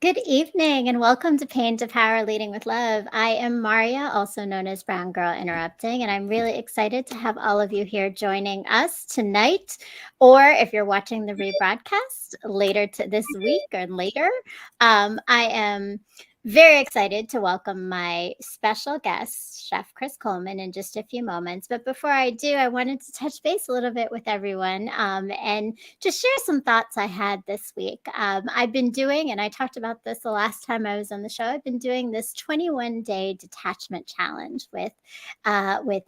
Good evening and welcome to Pain to Power Leading with Love. I am Maria, also known as Brown Girl Interrupting, and I'm really excited to have all of you here joining us tonight, or if you're watching the rebroadcast later this week or later. I am very excited to welcome my special guest, Chef Chris Coleman, in just a few moments. But before I do, I wanted to touch base a little bit with everyone and just share some thoughts I had this week. I've been doing, and I talked about this the last time I was on the show, I've been doing this 21-day detachment challenge with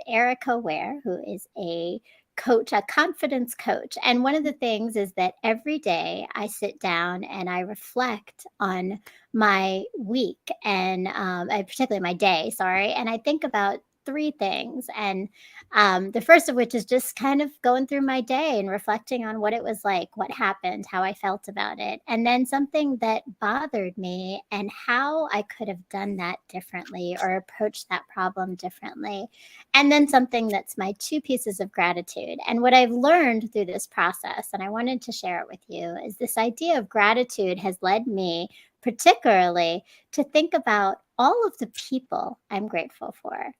Erica Ware, who is a coach, a confidence coach. And one of the things is that every day I sit down and I reflect on my week and particularly my day, sorry. And I think about three things. And the first of which is just kind of going through my day and reflecting on what it was like, what happened, how I felt about it. And then something that bothered me and how I could have done that differently or approached that problem differently. And then something that's my two pieces of gratitude. And what I've learned through this process, and I wanted to share it with you, is this idea of gratitude has led me particularly to think about all of the people I'm grateful for.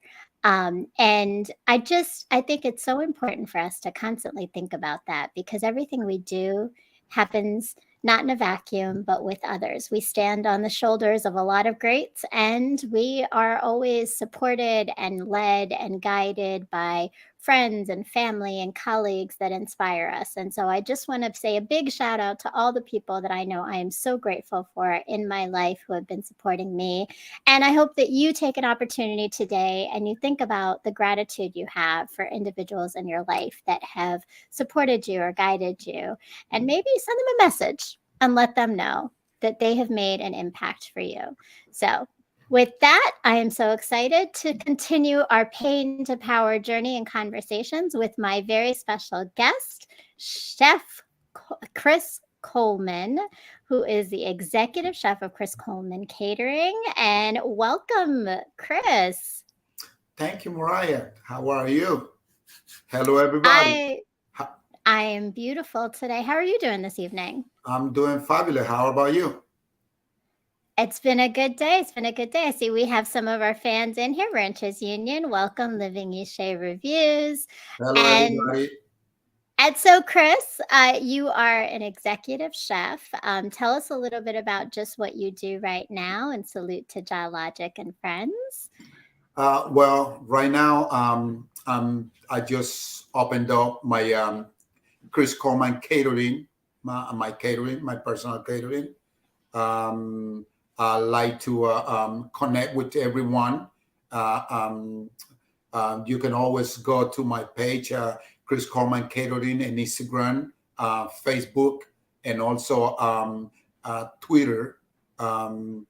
And I think it's so important for us to constantly think about that because everything we do happens not in a vacuum, but with others. We stand on the shoulders of a lot of greats, and we are always supported and led and guided by friends and family and colleagues that inspire us. And so I just want to say a big shout out to all the people that I know I am so grateful for in my life who have been supporting me. And I hope that you take an opportunity today and you think about the gratitude you have for individuals in your life that have supported you or guided you, and maybe send them a message and let them know that they have made an impact for you. So with that, I am so excited to continue our Pain to Power journey and conversations with my very special guest, Chef Chris Coleman, who is the executive chef of Chris Coleman Catering. And welcome, Chris. Thank you, Mariah. How are you? Hello, everybody. I I am beautiful today. How are you doing this evening? I'm doing fabulous. How about you? It's been a good day. It's been a good day. I see we have some of our fans in here. Ranchers Union, welcome. Living Ishe Reviews. Hello, And everybody. And so, Chris, you are an executive chef. Tell us a little bit about just what you do right now, and salute to Geologic and friends. Well, right now, I just opened up my Chris Coleman catering, my catering, my personal catering. I like to connect with everyone. Uh, um, you can always go to my page, Chris Coleman Catering, and Instagram, Facebook, and also Twitter. Um,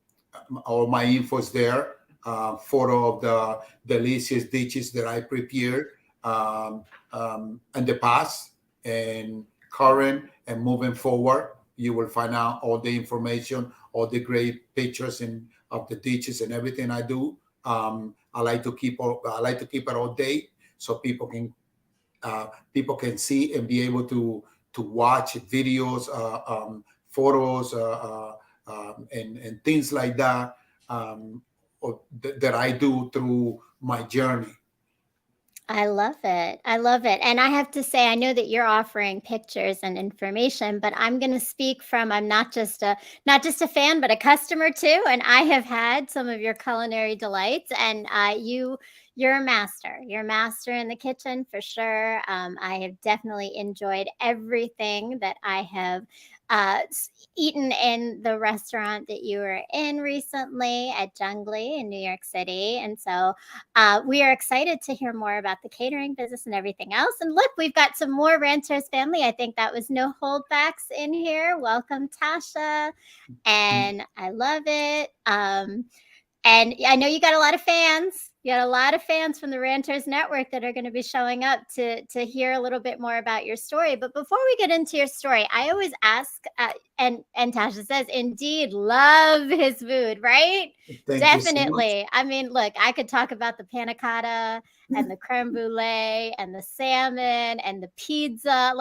all my info is there. Photo of the delicious dishes that I prepared in the past and current and moving forward. You will find out all the information, all the great pictures and of the dishes and everything I do. I like to keep it all day so people can see and be able to watch videos, photos, and things like that that I do through my journey. I love it. I love it. And I have to say, I know that you're offering pictures and information, but I'm going to speak from I'm not just a fan, but a customer too. And I have had some of your culinary delights, and you're a master. You're a master in the kitchen for sure. I have definitely enjoyed everything that I have eaten in the restaurant that you were in recently at Jungly in New York City. And so we are excited to hear more about the catering business and everything else. And look, we've got some more Ranchers family. I think that was no holdbacks in here. Welcome, Tasha. And I love it. And I know you got a lot of fans. You got a lot of fans from the Ranters Network that are going to be showing up to hear a little bit more about your story. But before we get into your story, I always ask, and Tasha says, indeed, love his food, right? Thank you so much. Definitely. I mean, look, I could talk about the panna cotta and the creme brulee and the salmon and the pizza.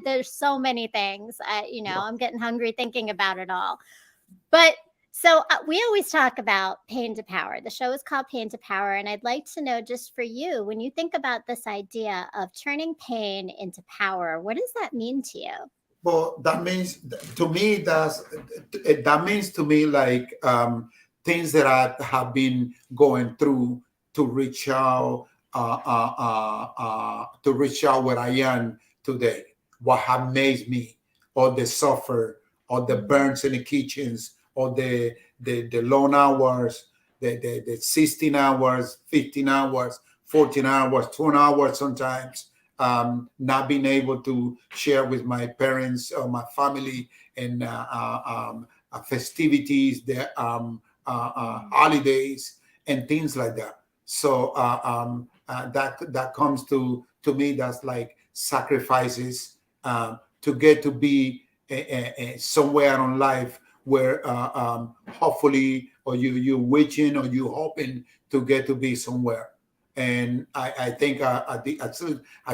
There's so many things. I'm getting hungry thinking about it all. But So we always talk about pain to power. The show is called Pain to Power. And I'd like to know, just for you, when you think about this idea of turning pain into power, what does that mean to you? Well, that means to me that means to me like things that I have been going through to reach out to reach out where I am today. What have made me, or the suffer, or the Mm, burns in the kitchens, or the long hours, the 16 hours, 15 hours, 14 hours, 20 hours sometimes, not being able to share with my parents or my family and festivities, the holidays and things like that. So that comes to me. That's like sacrifices to get to be somewhere in life where hopefully, or you wishing or you hoping to get to be somewhere. And I think at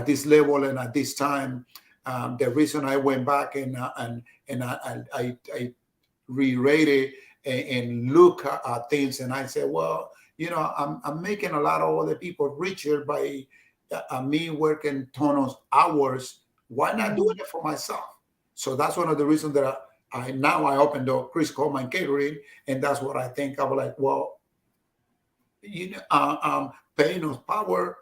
this level and at this time, the reason I went back and I re-rated and look at things, and I said, well, I'm making a lot of other people richer by me working ton of hours. Why not mm, doing it for myself? So that's one of the reasons that I now I opened up Chris Coleman Catering, and that's what I think. I was like, well, pain of power.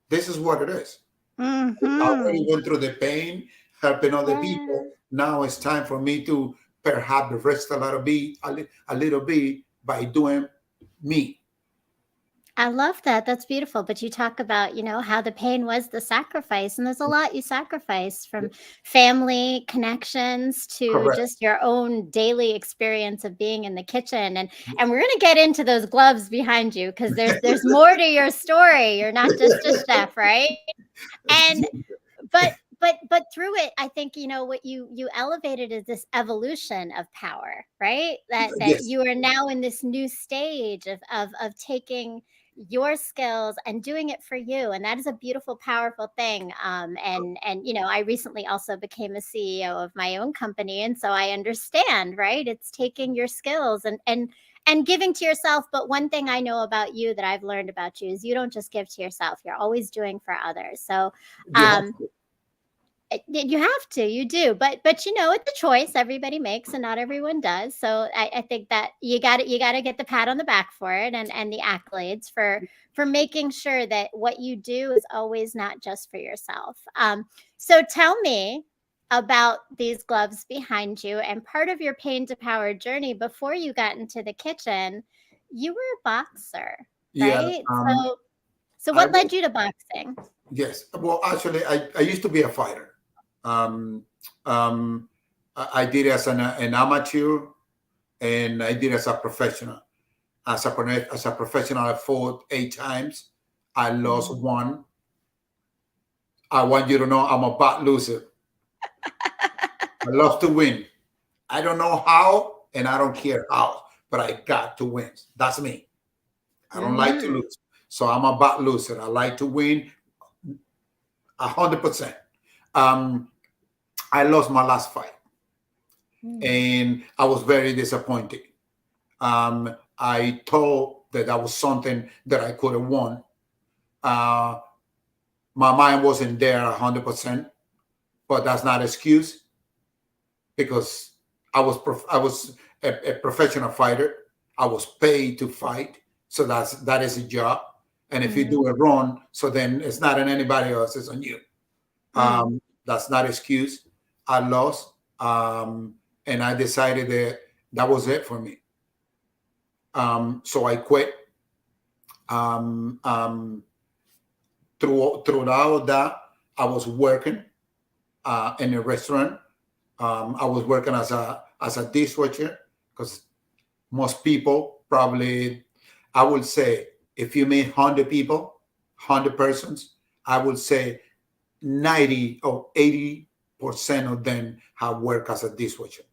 This is what it is. I already mm-hmm. went through the pain helping other Yeah. people. Now it's time for me to perhaps rest a little bit by doing me. I love that. That's beautiful. But you talk about, how the pain was the sacrifice. And there's a lot you sacrifice, from family connections to Correct. just your own daily experience of being in the kitchen. And we're gonna get into those gloves behind you, because there's more to your story. You're not just a chef, right? And but through it, I think, what you elevated is this evolution of power, right? That Yes. you are now in this new stage of taking your skills and doing it for you, and that is a beautiful, powerful thing. And I recently also became a CEO of my own company, and so I understand, right? It's taking your skills and giving to yourself. But one thing I know about you, that I've learned about you, is you don't just give to yourself, you're always doing for others. So You have um you have to, you do, but it's a choice everybody makes, and not everyone does. So I think that you got to get the pat on the back for it, and the accolades for making sure that what you do is always not just for yourself. So tell me about these gloves behind you, and part of your pain to power journey before you got into the kitchen. You were a boxer, yeah. right? So I what led you to boxing? Yes. Well, actually, I used to be a fighter. Um, I did it as an amateur, and I did it as a professional. As a professional, I fought 8 times. I lost Mm. one. I want you to know I'm a bad loser. I love to win. I don't know how, and I don't care how, but I got to win. That's me. I don't like to Mhm. lose. So I'm a bad loser. I like to win 100%. Um, I lost my last fight, Mm. and I was very disappointed. I thought that that was something that I could have won. Uh, my mind wasn't there 100%, but that's not an excuse, because I was a professional fighter. I was paid to fight, so that is a job. And if you do Mhm. it wrong, so then it's not on anybody else; it's on you. Mm. That's not excuse. I lost, and I decided that that was it for me. So I quit. Um, um, throughout that, I was working in a restaurant. I was working as a dishwasher, because most people probably, I would say, if you meet 100 people, 100 persons, I would say 90 or 80% of them have worked as a dishwasher.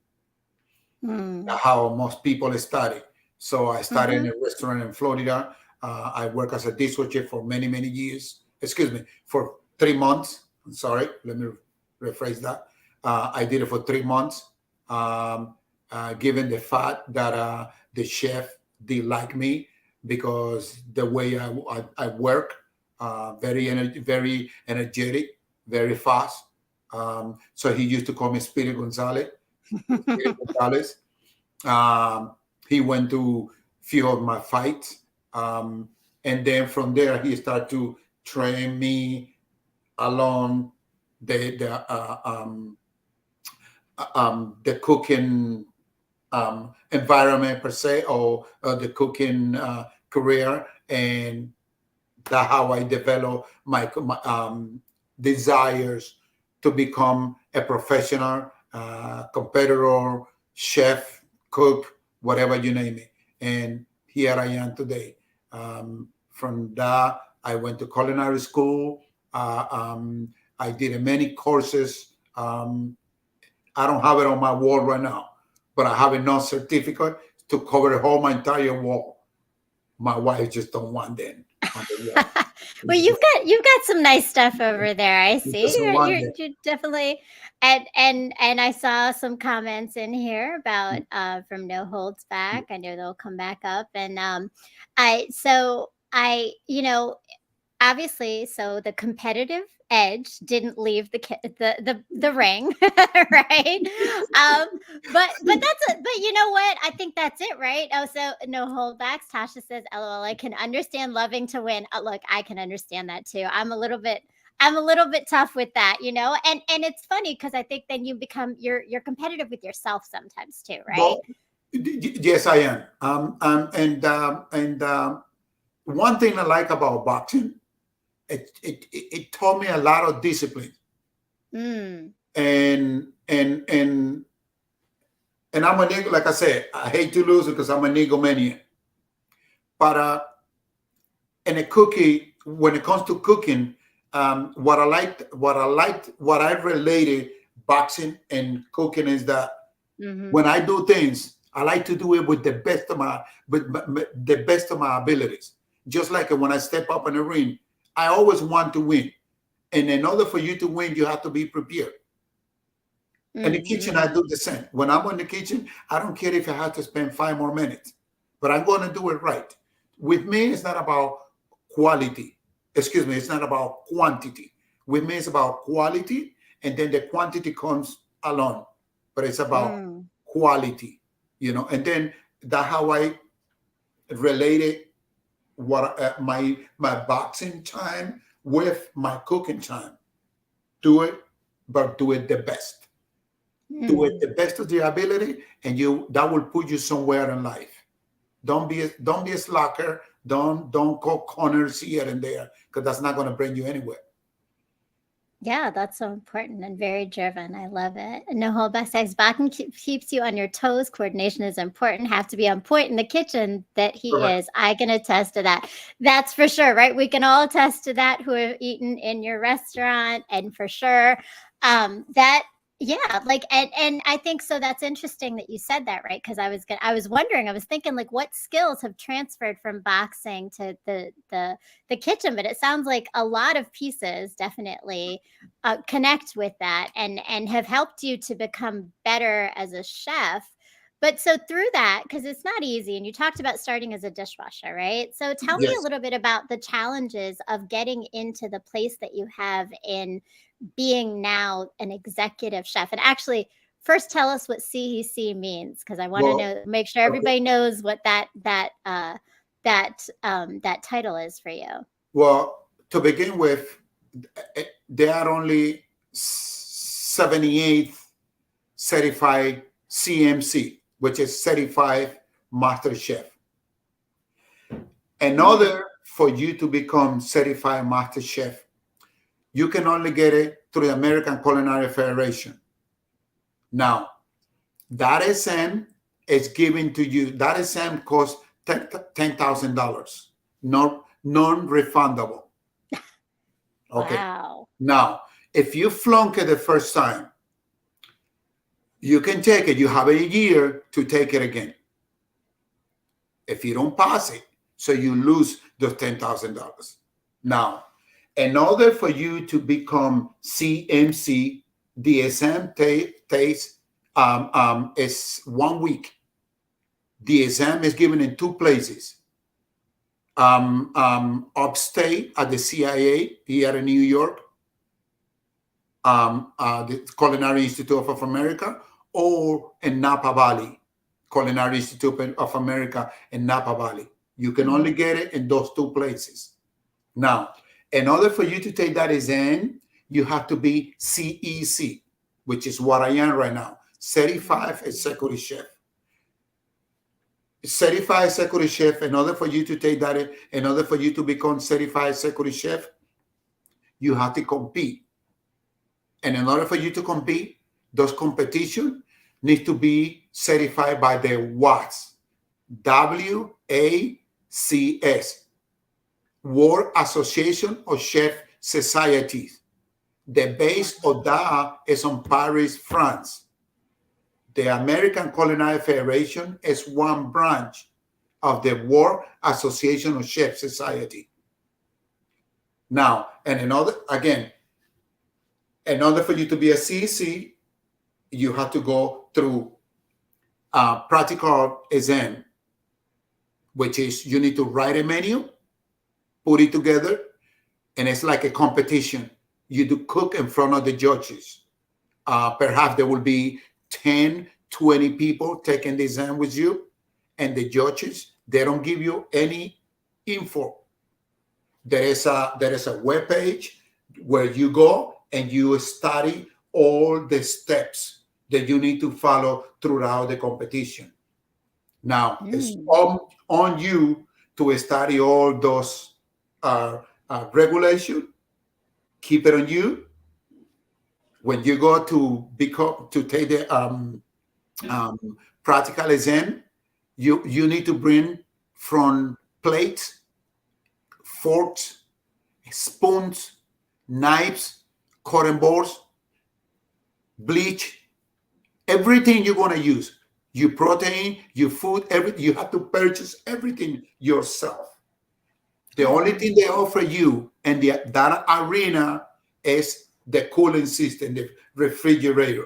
Mm. How most people study. So I started in Mhm. a restaurant in Florida. I worked as a dishwasher for many, many years. Excuse me, for 3 months. I'm sorry, let me rephrase that. I did it for 3 months. Um, given the fact that the chef did like me because the way I work, very energetic, very fast. So he used to call me Spirit Gonzalez. Spirit Gonzalez. Um, he went to few of my fights, and then from there he started to train me along the cooking environment per se, or the cooking career, and that's how I develop my desires to become a professional competitor, chef, cook, whatever you name it. And here I am today. From that, I went to culinary school. I did many courses. I don't have it on my wall right now, but I have enough certificate to cover the whole my entire wall. My wife just don't want them on the wall. Well, you've got some nice stuff over there. I She see. doesn't want them. You're definitely, and I saw some comments in here about from No Holds Back. I know they'll come back up, and I obviously, so the competitive edge didn't leave the ring, right? But you know what? I think that's it, right? Oh, so no holdbacks. Tasha says, "LOL, I can understand loving to win." Look, I can understand that too. I'm a little bit tough with that, and it's funny because I think then you become you're competitive with yourself sometimes too, right? Well, yes, I am. And one thing I like about boxing, it taught me a lot of discipline, Mm. and I'm a nigga. Like I said, I hate to lose because I'm a nigomaniac. But in a cookie, when it comes to cooking, what I related boxing and cooking is that Hmm. when I do things, I like to do it with the best of my abilities. Just like when I step up in the ring, I always want to win. And in order for you to win, you have to be prepared. In the kitchen, I Hmm. do the same. When I'm in the kitchen, I don't care if I have to spend 5 more minutes, but I'm going to do it right. With me, it's not about quality. Excuse me, it's not about quantity. With me, it's about quality, and then the quantity comes along. But it's about Mm. quality, And then that's how I related what my boxing time with my cooking time. Do it, but do it the best. Do it Mm. the best of your ability, and that will put you somewhere in life. Don't be a slacker. Don't cut corners here and there, because that's not going to bring you anywhere. Yeah, that's so important and very driven. I love it. No hold back sex. Backing keeps you on your toes. Coordination is important. Have to be on point in the kitchen that he Correct. is. I can attest to that. That's for sure, right? We can all attest to that who have eaten in your restaurant, and for sure, that yeah, like and I think so. That's interesting that you said that, right? Because I was thinking like what skills have transferred from boxing to the kitchen, but it sounds like a lot of pieces definitely connect with that and have helped you to become better as a chef. But so through that, because it's not easy, and you talked about starting as a dishwasher, right? So tell me a Yes. little bit about the challenges of getting into the place that you have in being now an executive chef. And actually, first tell us what CEC means, because I want to Well, know, make sure okay. everybody knows what that title is for you. Well, to begin with, there are only 78 certified CMC, which is certified master chef. In Mm, order for you to become certified master chef, you can only get it through the American Culinary Federation. Now, that exam is given to you. That exam costs $10,000, non-refundable. Okay. wow. Now, if you flunk it the first time, you can take it. You have a year to take it again. If you don't pass it, so you lose those $10,000. Now, in order for you to become CMC, the exam takes It's 1 week. The exam is given in two places. Upstate at the CIA here in New York, the Culinary Institute of America, or in Napa Valley, Culinary Institute of America in Napa Valley. You can only get it in those two places. Now, in order for you to take that exam, you have to be CEC, which is what I am right now, Certified Executive Chef. Certified Executive Chef, in order for you to take that, in order for you to become Certified Executive Chef, you have to compete. And in order for you to compete, those competitions need to be certified by the WACS, WACS, World Association of Chef Societies. The base of that is on Paris, France. The American Culinary Federation is one branch of the World Association of Chef Society. Now, and another, again, in order for you to be a CEC, you have to go through a practical exam, which is you need to write a menu, put it together, and it's like a competition. You do cook in front of the judges. Perhaps there will be 10, 20 people taking the exam with you, and the judges, they don't give you any info. There is a web page where you go and you study all the steps that you need to follow throughout the competition. Now, it's on you to study all those regulations. Keep it on you. When you go to take the practical exam, you need to bring from plates, forks, spoons, knives, cutting boards, bleach, everything you're going to use, your protein, your food, everything. You have to purchase everything yourself. The only thing they offer you in that arena is the cooling system, the refrigerator.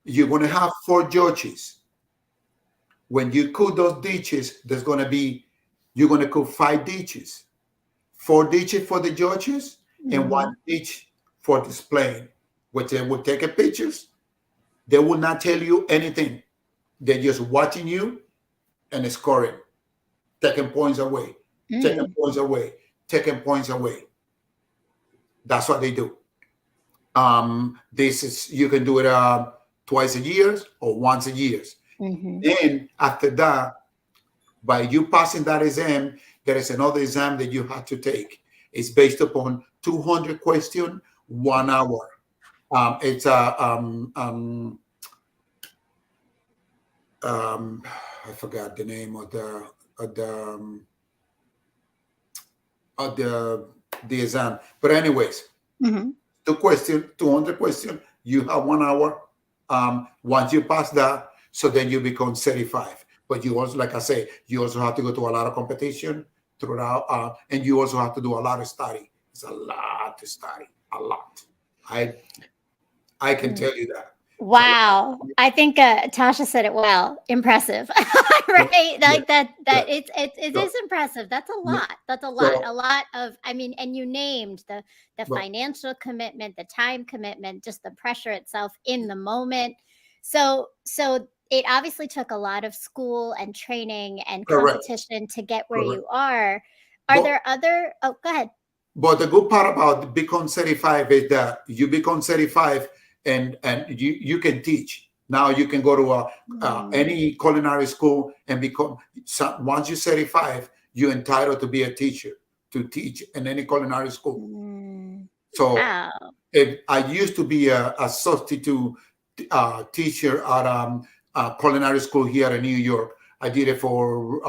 You're going to have 4 judges. When you cook those dishes, you're going to cook 5 dishes. 4 dishes for the judges and 1 dish for displaying, which they will take a pictures. They will not tell you anything. They're just watching you and scoring, taking points away, taking points away, taking points away. That's what they do. You can do it twice a year or once a year. Then after that, by you passing that exam, there is another exam that you have to take. It's based upon 200 questions, 1 hour. It's I forgot the name of the exam. But anyways, 200 questions. You have 1 hour. Once you pass that, so then you become certified. But you also, like I say, you also have to go to a lot of competition throughout, and you also have to do a lot of study. It's a lot to study, a lot. I can tell you that. Wow. I think Tasha said it well. Impressive. Right? Like that it is impressive. That's a lot. That's a lot. A lot of, I mean, and you named the financial commitment, the time commitment, just the pressure itself in the moment. So it obviously took a lot of school and training and competition to get where you are. There other, go ahead. But the good part about become certified is that you become certified and you can teach. Now you can go to any culinary school and become, once you're certified, you're entitled to be a teacher, to teach in any culinary school. So if I used to be a substitute teacher at culinary school here in New York. I did it for,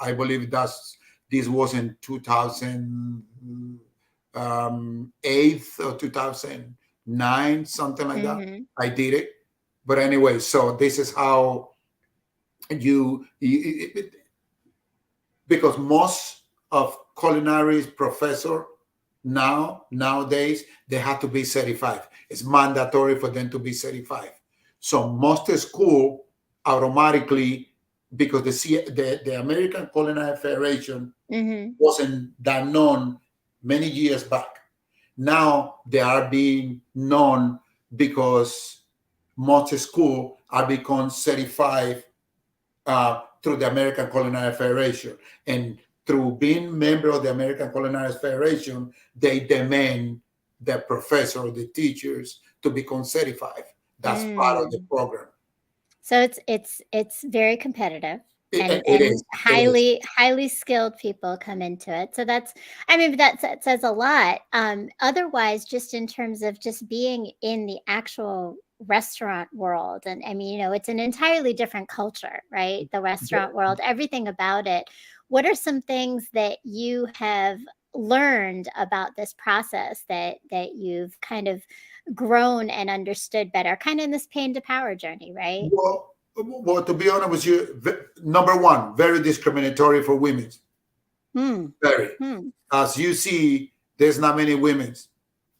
I believe this was in 2008 or 2009, something like that. I did it. But anyway, so this is how because most of culinary professor nowadays, they have to be certified. It's mandatory for them to be certified. So most school automatically, because the American Culinary Federation Hmm. wasn't that known many years back. Now they are being known because most school are become certified through the American Culinary Federation. And through being member of the American Culinary Federation, they demand the professor or the teachers to become certified. That's part of the Mm. program. So it's very competitive, It and is. It is. highly skilled people come into it. So that's, I mean, that says a lot. Otherwise, just in terms of just being in the actual restaurant world, and I mean, it's an entirely different culture, right? The restaurant world, everything about it. What are some things that you have learned about this process that you've kind of grown and understood better, kind of in this pain to power journey, right? Well, to be honest with you, number one, very discriminatory for women. Hmm. Very. Hmm. As you see, there's not many women.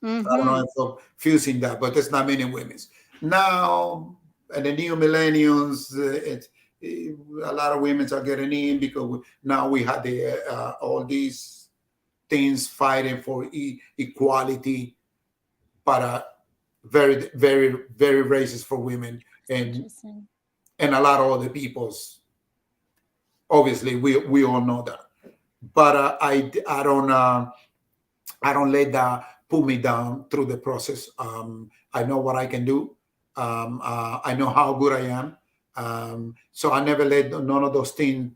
I don't know Mhm. if I'm fusing that, but there's not many women. Now, and the new millennials, a lot of women are getting in because now we had all these things fighting for equality, but very, very, very racist for women, and Interesting. a lot of other people's. Obviously, we all know that, but I don't let that pull me down through the process. I know what I can do. I know how good I am. So I never let none of those things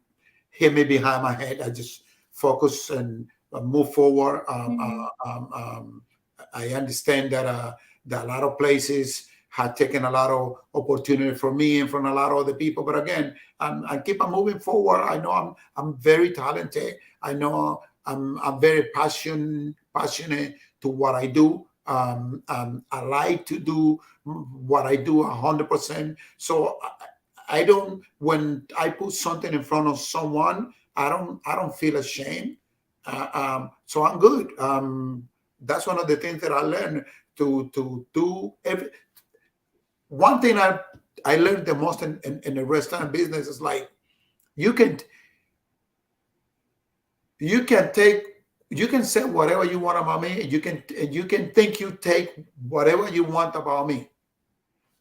hit me behind my head. I just focus and move forward. Mhm. I understand that a lot of places have taken a lot of opportunity from me and from a lot of other people. But again, I keep on moving forward. I know I'm very talented. I know I'm very passionate to what I do. I like to do what I do 100%. So I don't, when I put something in front of someone, I don't feel ashamed. So I'm good. That's one of the things that I learned to do. One thing I learned the most in the restaurant business is like you can you can take you can say whatever you want about me. You can think you take whatever you want about me.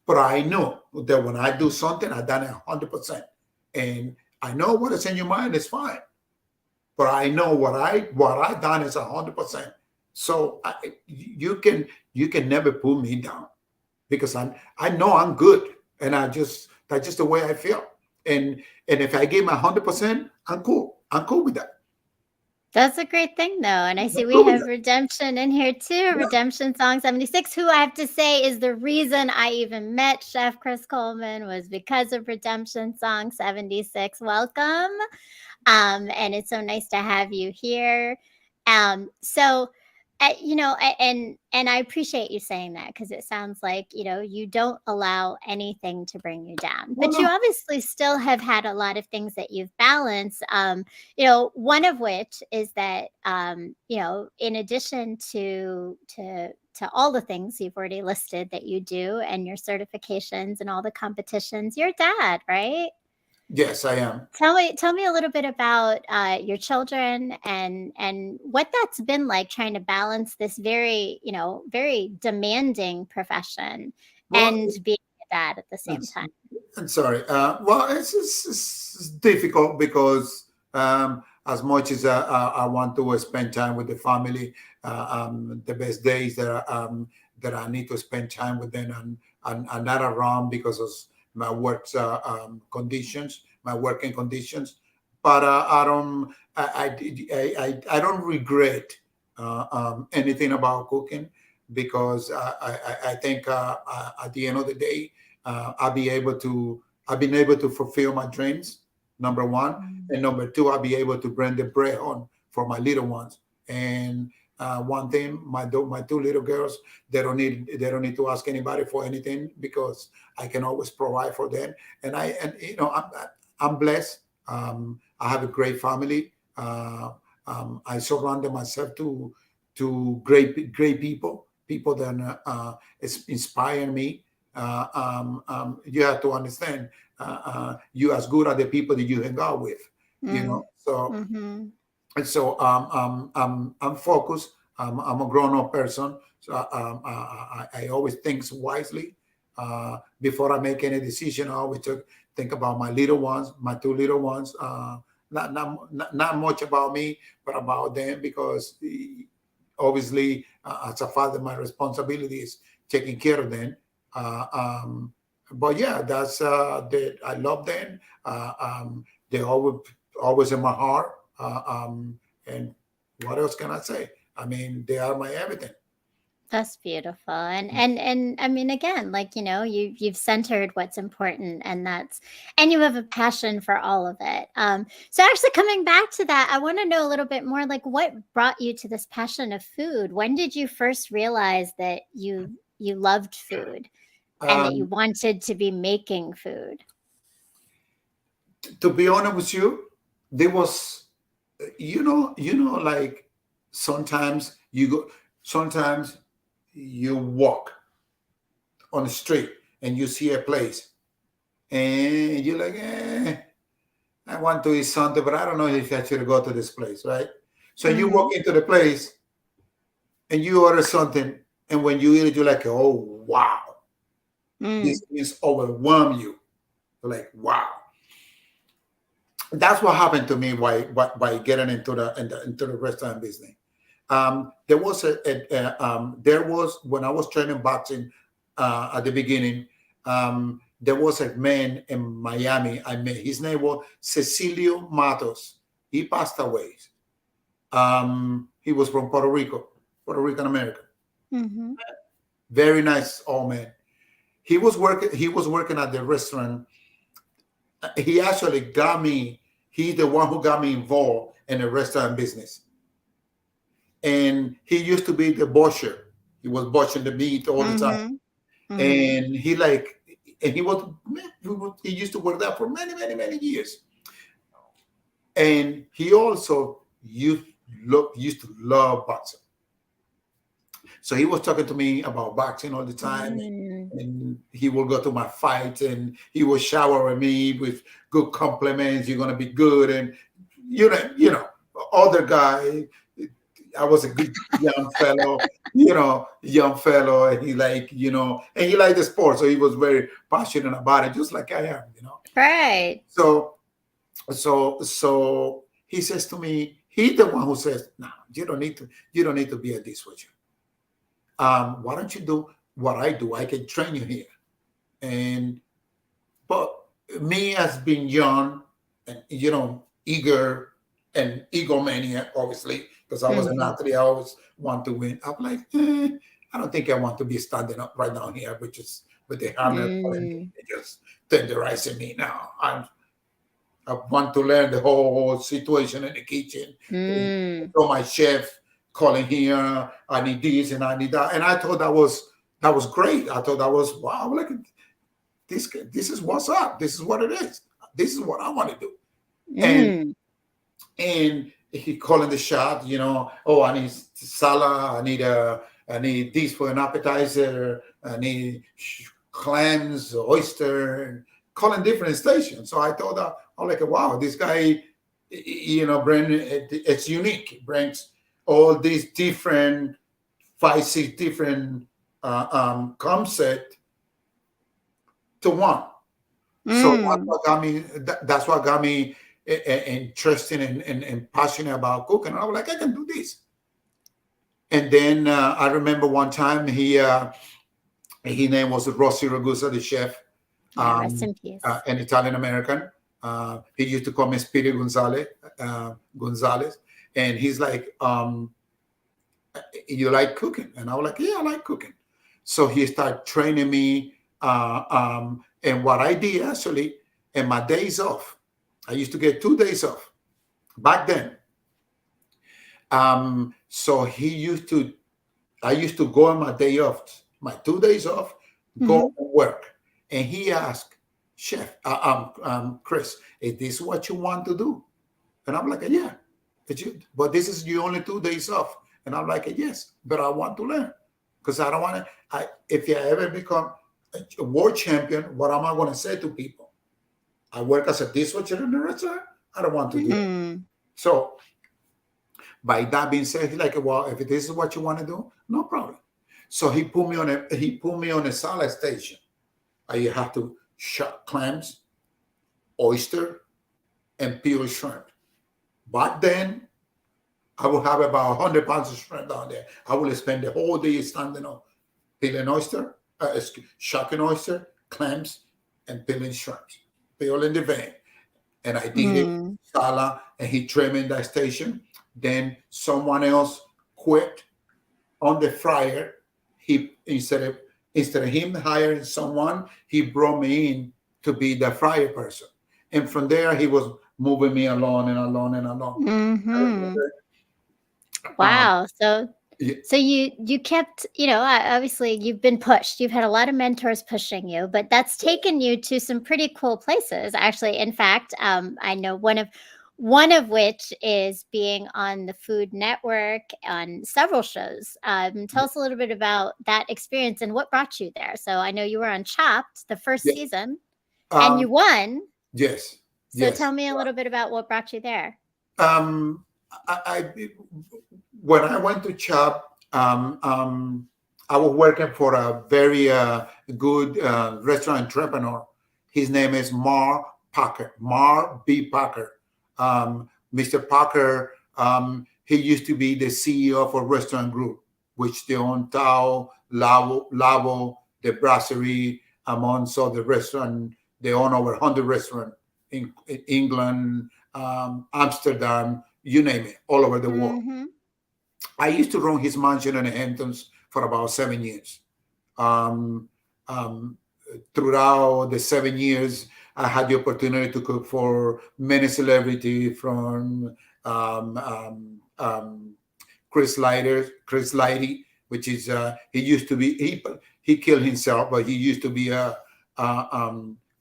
But I know that when I do something, I done it 100%. And I know what is in your mind is fine. But I know what I done is 100%. So you can never pull me down because I know I'm good, and that's just the way I feel. And if I give my 100%, I'm cool. I'm cool with that. That's a great thing, though, and I I'm see we cool with have that. Redemption in here too. Yeah. Redemption Song 76, who I have to say is the reason I even met Chef Chris Coleman was because of Redemption Song 76. Welcome. And it's so nice to have you here. So, and I appreciate you saying that because it sounds like you don't allow anything to bring you down, Well, but you no. obviously still have had a lot of things that you've balanced. One of which is that in addition to all the things you've already listed that you do and your certifications and all the competitions, you're a dad, right? Yes, I am. Tell me a little bit about your children and what that's been like trying to balance this very demanding profession Well, and being a dad at the I'm, same time. I'm sorry. Well, it's difficult because as much as I want to spend time with the family, the best days that I need to spend time with them and I'm not around because of my conditions, my working conditions. But I don't regret anything about cooking because I think at the end of the day, I've been able to fulfill my dreams, number one, Mm. and number two, I'll be able to bring the bread home for my little ones. And one thing, my two little girls, they don't need to ask anybody for anything because I can always provide for them. And I'm blessed. I have a great family. I surrounded myself to great people that inspire me. You have to understand, you as good as the people that you hang out with, you Mm. know. So Mm-hmm. and so I'm focused. I'm a grown-up person, so I always think wisely before I make any decision. I always think about my little ones, my two little ones. Not much about me, but about them, because obviously, as a father, my responsibility is taking care of them. Uh, um, but yeah, that's that I love them. They always in my heart. And what else can I say? I mean, they are my everything. That's beautiful. And I mean, again, like, you've centered what's important, and you have a passion for all of it. So actually coming back to that, I want to know a little bit more, like, what brought you to this passion of food? When did you first realize that you loved food and that you Um, wanted to be making food? to be honest with you, there was, like sometimes you go, sometimes you walk on the street and you see a place and you're like, I want to eat something, but I don't know if I should go to this place, right? So you Mm-hmm. walk into the place and you order something, and when you eat it, you're like, oh wow, Mm. this is overwhelm you. You're like, wow. That's what happened to me by getting into the restaurant business. There was there was, when I was training boxing at the beginning. There was a man in Miami I met. His name was Cecilio Matos. He passed away. He was from Puerto Rico, Puerto Rican American. Mm-hmm. Very nice old man. He was working. He was working at the restaurant. He actually got me. He's the one who got me involved in the restaurant business. And he used to be the butcher. He was butchering the meat all the time. Mm-hmm. Mm-hmm. And and he used to work there for many, many, many years. And he also used to love boxing. So he was talking to me about boxing all the time, Mm. and he will go to my fights, and he will shower me with good compliments. You're gonna be good, and other guy. I was a good young fellow, and he liked the sport, so he was very passionate about it, just like I am. Right. So, so he says to me, he's the one who says, "No, you don't need to be a dishwasher. Why don't you do what I do? I can train you here." And but me as being young and eager and egomaniac, obviously, because I was an Mm-hmm. athlete, I always want to win. I'm like, I don't think I want to be standing up right now here, which is with the hammer calling me Mm. and just tenderizing me. Now I want to learn the whole situation in the kitchen. Mm. So my chef calling here, I need this and I need that, and I thought that was great. I thought that was wow. Like this is what's up. This is what it is. This is what I want to do. And Mm. and he calling the shot. Oh, I need salad. I need this for an appetizer. I need clams, oyster, and calling different stations. So I thought that I'm like, wow, this guy, bring it's unique. It brings all these different 5, 6 different concept to one. So that's Mm. what got me. That's what got me interested and passionate about cooking. And I was like, I can do this. And then I remember one time his name was Rossi Ragusa, the chef, Yeah, rest in peace. an Italian American. He used to call me Speedy Gonzalez, and he's like, "You like cooking?" And I was like, "Yeah, I like cooking." So he started training me. And what I did actually, in my days off, I used to get 2 days off back then. So I used to go on my day off, my 2 days off, go Mhm. and work. And he asked, Chef, Chris, is this what you want to do? And I'm like, yeah. But this is your only 2 days off. And I'm like, yes, but I want to learn because I don't want to. If you ever become a world champion, what am I going to say to people? I work as a dishwasher in a restaurant. I don't want to do it. Mm. So by that being said, he's like, well, if this is what you want to do, no problem. So he put me on a salad station. I have to shop clams, oyster, and peeled shrimp. Back then, I would have about 100 pounds of shrimp down there. I will spend the whole day standing up, peeling oyster, shucking oyster, clams, and peeling shrimps, peeling the vein. And I did it, Mm. salad, and he trimmed in that station. Then someone else quit on the fryer. He instead of him hiring someone, he brought me in to be the fryer person. And from there, he was moving me along and along and along. I Hmm. remember, um, Wow. So you kept, obviously you've been pushed. You've had a lot of mentors pushing you, but that's taken you to some pretty cool places. Actually, in fact, I know one of which is being on the Food Network on several shows. Tell us a little bit about that experience and what brought you there. So I know you were on Chopped the first yeah, season, and you um, won. yes, So yes. tell me a little bit about what brought you there. Um, I when I went to CHOP, I was working for a very good restaurant entrepreneur. His name is Mar Parker, Mar B. Parker. Mr. Parker, he used to be the CEO of a restaurant group, which they own Tao, Lavo, the Brasserie, amongst other restaurant. They own over 100 restaurants in England, Amsterdam, you name it, all over the world. Mm-hmm. I used to run his mansion in the Hamptons for about 7 years. Um, um, Throughout the 7 years, I had the opportunity to cook for many celebrities from um, um, um, Chris Lighty, which is he used to be he killed himself, but he used to be a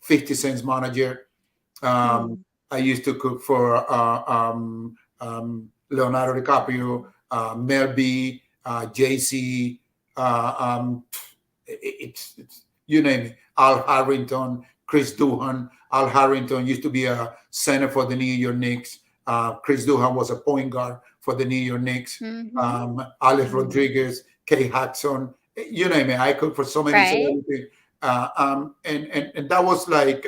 50 Cent's manager. um, Mm. I used to cook for Leonardo DiCaprio, Mel B, JC. Uh, um, it's you name it. Al Harrington, Chris Duhan. Al Harrington used to be a center for the New York Knicks. Chris Duhan was a point guard for the New York Knicks. Mm-hmm. Alex Mm. Rodriguez, Kay Hudson. You name it. I cooked for so many Right. celebrities, and that was like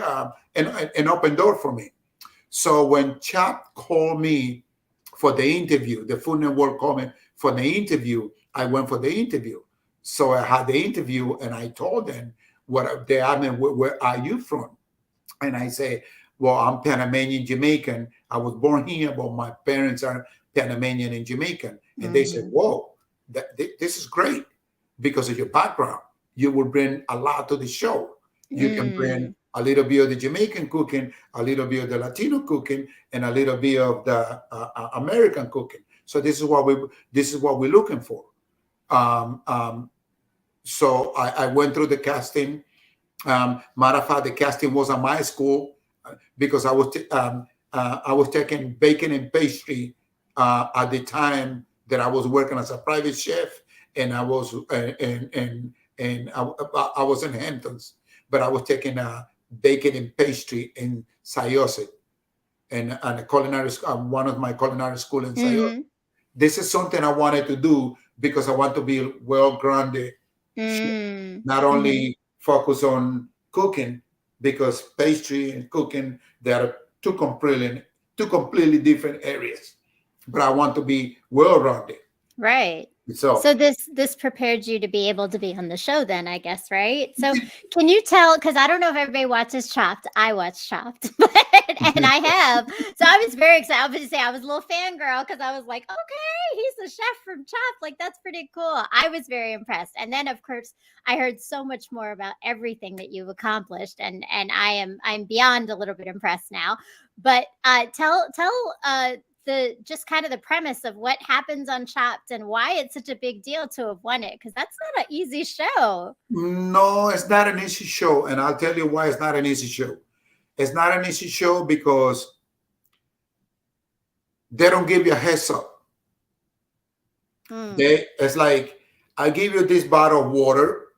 an open door for me. So when Chap called me for the interview, the Food Network called me for the interview, I went for the interview. So I had the interview and I told them what they asked me, where are you from? And I say, well, I'm Panamanian Jamaican. I was born here, but my parents are Panamanian and Jamaican. And they said, Mhm. whoa, this is great because of your background. You will bring a lot to the show. You can bring Mm. a little bit of the Jamaican cooking, a little bit of the Latino cooking, and a little bit of the American cooking. So this is what we're looking for. Um, um, so I went through the casting. Matter of fact, the casting was at my school because I was taking baking and pastry at the time that I was working as a private chef, and I was and I was in Hamptons, but I was taking baking and pastry in Sayose and a culinary one of my culinary school in Sayose. Mhm. This is something I wanted to do because I want to be well-grounded chef, Mm. not Mhm. only focus on cooking, because pastry and cooking they are two completely different areas. But I want to be well-rounded. Right. So So this prepared you to be able to be on the show then, I guess, right? So can you tell, because I don't know if everybody watches Chopped. I watch Chopped, and I have. So I was very excited. I was just say I was a little fangirl because I was like, okay, he's the chef from Chopped. Like that's pretty cool. I was very impressed. And then of course I heard so much more about everything that you've accomplished, and I'm beyond a little bit impressed now. But tell the just kind of the premise of what happens on Chopped and why it's such a big deal to have won it, because that's not an easy show. no, it's not an easy show, and I'll tell you why it's not an easy show. It's not an easy show because they don't give you a heads up. Mm. It's like I give you this bottle of water.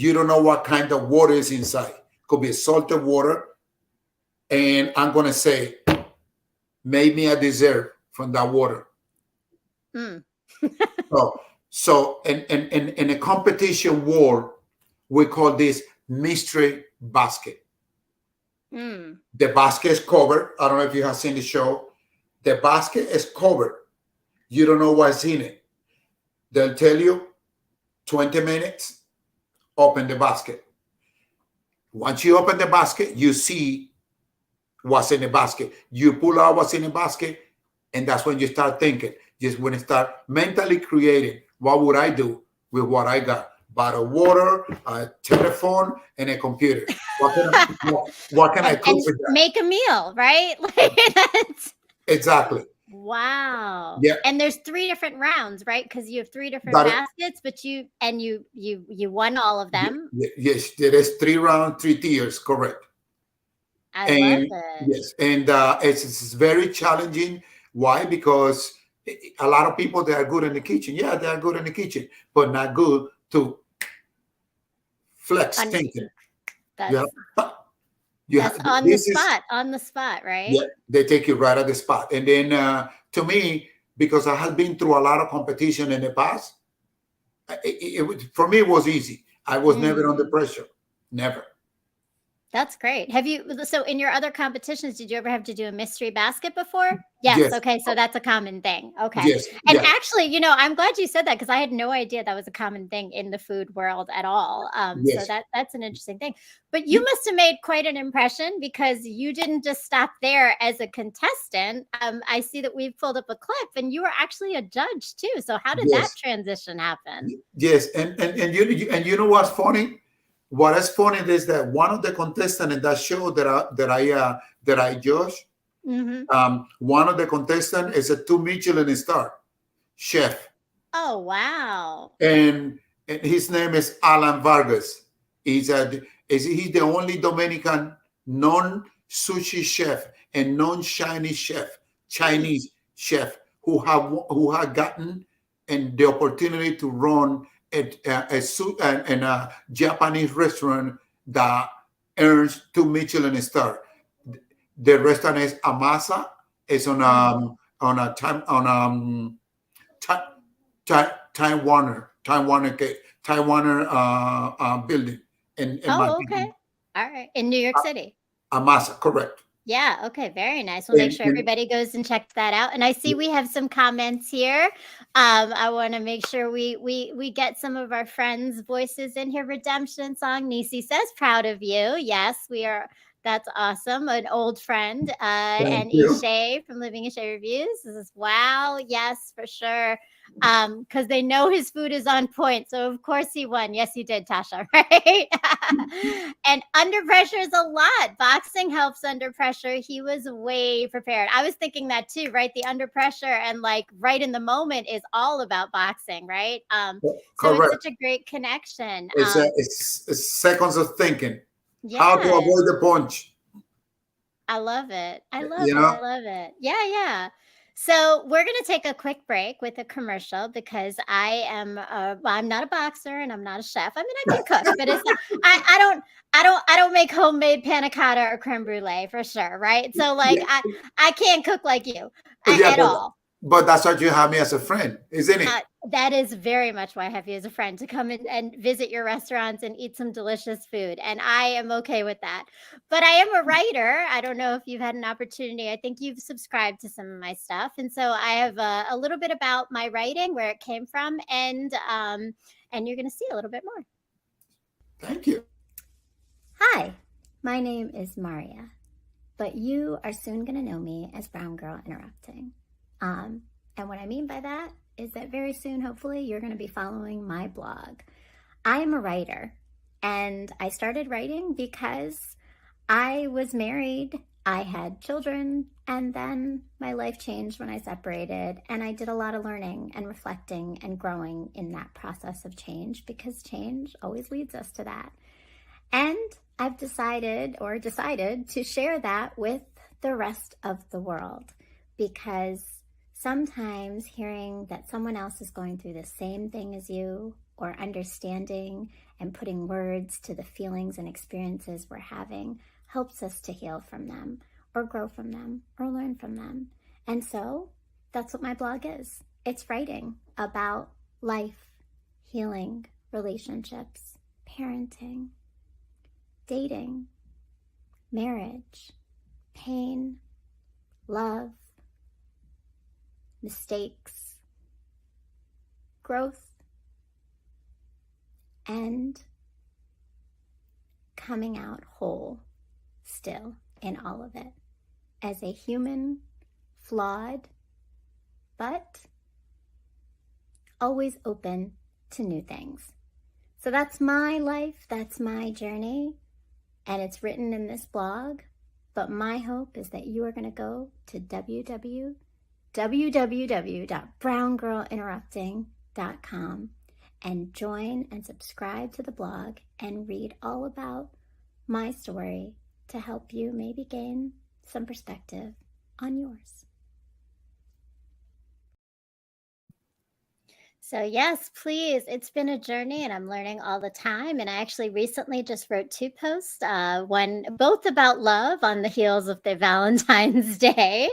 You don't know what kind of water is inside. Could be salted water. And I'm going to say, make me a dessert from that water. Mm. So in a competition world, we call this mystery basket. Mm. The basket is covered. I don't know if you have seen the show. The basket is covered. You don't know what's in it. They'll tell you 20 minutes, open the basket. Once you open the basket, you see what's in the basket. You pull out what's in the basket, and that's when you start thinking. Just when you start mentally creating, what would I do with what I got? Bottle of water, a telephone, and a computer. What can I cook And with that? make a meal, right? Like that's Exactly. wow. Yeah. And there's 3 different rounds, right? Because you have 3 different That baskets, but you won all of them. yes, there is 3 rounds, 3 tiers, correct. I love And it. yes, and it's very challenging. Why? Because a lot of people, they are good in the kitchen. Yeah, they are good in the kitchen, but not good to flex On thinking. You that's have, you have, that's on the spot, yeah, right? they take you right at the spot. And then to me, because I have been through a lot of competition in the past, for me, it was easy. I was never under Mm. pressure. Never. That's great. Have you so in your other competitions, did you ever have to do a mystery basket before? Yes. Yes. Okay. So that's a common thing. Okay. Yes. And Yeah. actually, I'm glad you said that because I had no idea that was a common thing in the food world at all. So Yes. that's an interesting thing. But you must have made quite an impression because you didn't just stop there as a contestant. I see that we've pulled up a clip and you were actually a judge too. So how did that Yes. transition happen? Yes. And you know what's funny? What is funny is that one of the contestants in that show that I judged, Hmm. one of the contestants is a 2 Michelin star chef, Oh, wow. and his name is Alan Vargas. He's the only Dominican non sushi chef and non Hmm. Chinese chef who have gotten and the opportunity to run a Japanese restaurant that earns 2 Michelin star. The restaurant is Amasa. It's Mm. on a time on Ti- Time Warner Time Warner building in Oh, Manhattan. okay. All right. In New York City. Amasa, correct. Yeah, okay, very nice. We'll make sure And everybody goes and checks that out. And I see we have some comments here. I want to make sure we get some of our friends' voices in here. Redemption song. Nisi says, "Proud of you." Yes, we are. That's awesome. An old friend. thank And you. Ishay from Living Ishay Reviews. This is wow. Yes, for sure. Because they know his food is on point. So of course he won. Yes, you did, Tasha, right? And under pressure is a lot. Boxing helps under pressure. He was way prepared. I was thinking that too, right? The under pressure and like right in the moment is all about boxing, right? So it's Correct. such a great connection. It's seconds of thinking. How to Yeah. avoid the punch. I love it. I love You it. know. I love it. Yeah, yeah. So we're going to take a quick break with a commercial because well, I'm not a boxer and I'm not a chef. I mean, I can cook, but it's not, I don't make homemade panna cotta or creme brulee for sure, right? So like Yeah, I can't cook like you yeah, at all. but that's what you have me as a friend, isn't it? That is very much why I have you as a friend to come in and visit your restaurants and eat some delicious food. And I am okay with that. But I am a writer. I don't know if you've had an opportunity. I think you've subscribed to some of my stuff. And so I have a little bit about my writing, where it came from, and you're going to see a little bit more. Thank you. Hi, my name is Maria, but you are soon going to know me as Brown Girl Interrupting. And what I mean by that is that very soon, hopefully, you're going to be following my blog. I am a writer, and I started writing because I was married, I had children, and then my life changed when I separated, and I did a lot of learning and reflecting and growing in that process of change because change always leads us to that. And I've decided to share that with the rest of the world because sometimes hearing that someone else is going through the same thing as you, or understanding and putting words to the feelings and experiences we're having, helps us to heal from them, or grow from them, or learn from them. And so that's what my blog is. It's writing about life, healing, relationships, parenting, dating, marriage, pain, love, mistakes, growth, and coming out whole still in all of it as a human, flawed, but always open to new things. So that's my life, that's my journey, and it's written in this blog. But my hope is that you are going to go to www.browngirlinterrupting.com and join and subscribe to the blog and read all about my story to help you maybe gain some perspective on yours. So yes, please. It's been a journey and I'm learning all the time. And I actually recently just wrote 2 posts, one both about love on the heels of the Valentine's Day.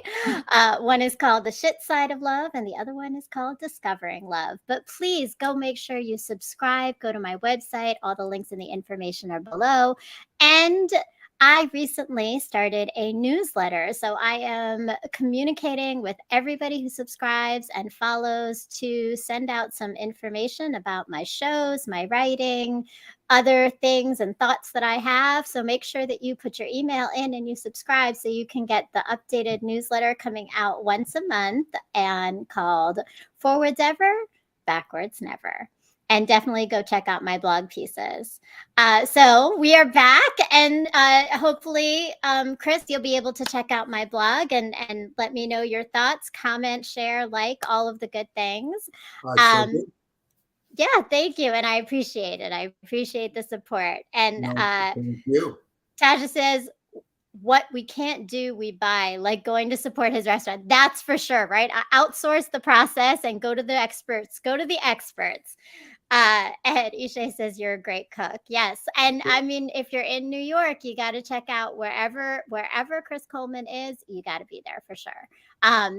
One is called The Shit Side of Love and the other one is called Discovering Love. But please go make sure you subscribe, go to my website. All the links and the information are below. And I recently started a newsletter. So I am communicating with everybody who subscribes and follows to send out some information about my shows, my writing, other things and thoughts that I have. So make sure that you put your email in and you subscribe so you can get the updated newsletter coming out once a month and called Forwards Ever, Backwards Never. And definitely go check out my blog pieces. So we are back, and hopefully, Chris, you'll be able to check out my blog and let me know your thoughts, comment, share, like, all of the good things. Yeah, thank you, and I appreciate it. I appreciate the support. And No, thank you. Tasha says, what we can't do, we buy, like going to support his restaurant. That's for sure, right? Outsource the process and go to the experts. Go to the experts. And Ishay says you're a great cook. Yes. And I mean, if you're in New York, you got to check out wherever Chris Coleman is, you got to be there for sure.